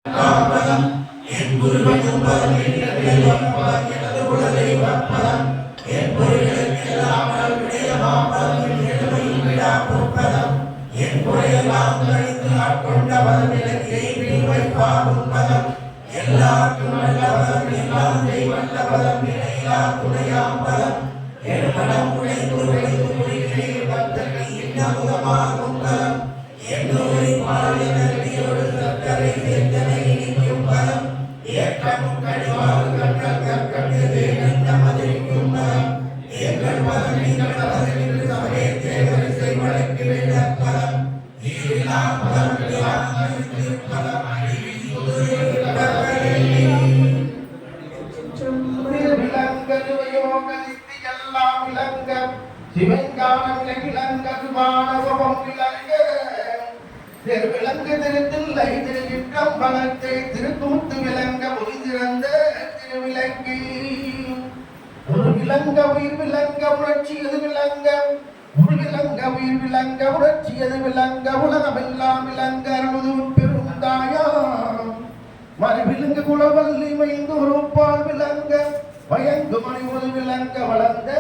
பதம் என் குருவின் பதம் எனது குலதெய்வ பதம் என் பொருள்கள் எல்லாம் விடயமாம் எழுமையில் விடா பொற்பதம் என் குறையெல்லாம் கழித்து ஆட்கொண்ட பதம் எனக்கு வைப்பாகும் பதம் எல்லாருக்கும் நல்ல பதம் எல்லாம் வல்ல பதம் இணையா துணையாம் பதம் என் மனம் உழைத்து உழைத்து முடிகிறேன் பக்தர்கள் இன்னமுதமாகும் பதம் என்னோரை பாலினோடு சர்க்கரை சேர்ந்தனை இனிக்கும் பதம் ஏற்றமும் கழிவாறு கண்டது நமதிக்கும் பதம் எங்கள் பதம் நீங்கள் பதவியில் சபையை தேவரிசை வழக்கு வேண்ட பதம் நீரிலா பதம் பதம் சிவங்கானம் விளங்க சுபானவம் விளங்க விளங்கு திருத்தில்லை திருச்சிற்றம் பலத்தை திருக்கூத்து விளங்க மொழி திறந்த திருவிளங்கி ஒரு விளங்க உயிர் விளங்க உணர்ச்சியது விளங்க ஒரு விளங்க உயிர் விளங்க உணர்ச்சியது விளங்க உலகமெல்லாம் விளங்க அருள்வது பெருந்தாயா மறுவிலங்கு குலவல்லி மைந்து ஒரு பால் விளங்க பயங்கு மணி ஒரு விளங்க வளர்ந்த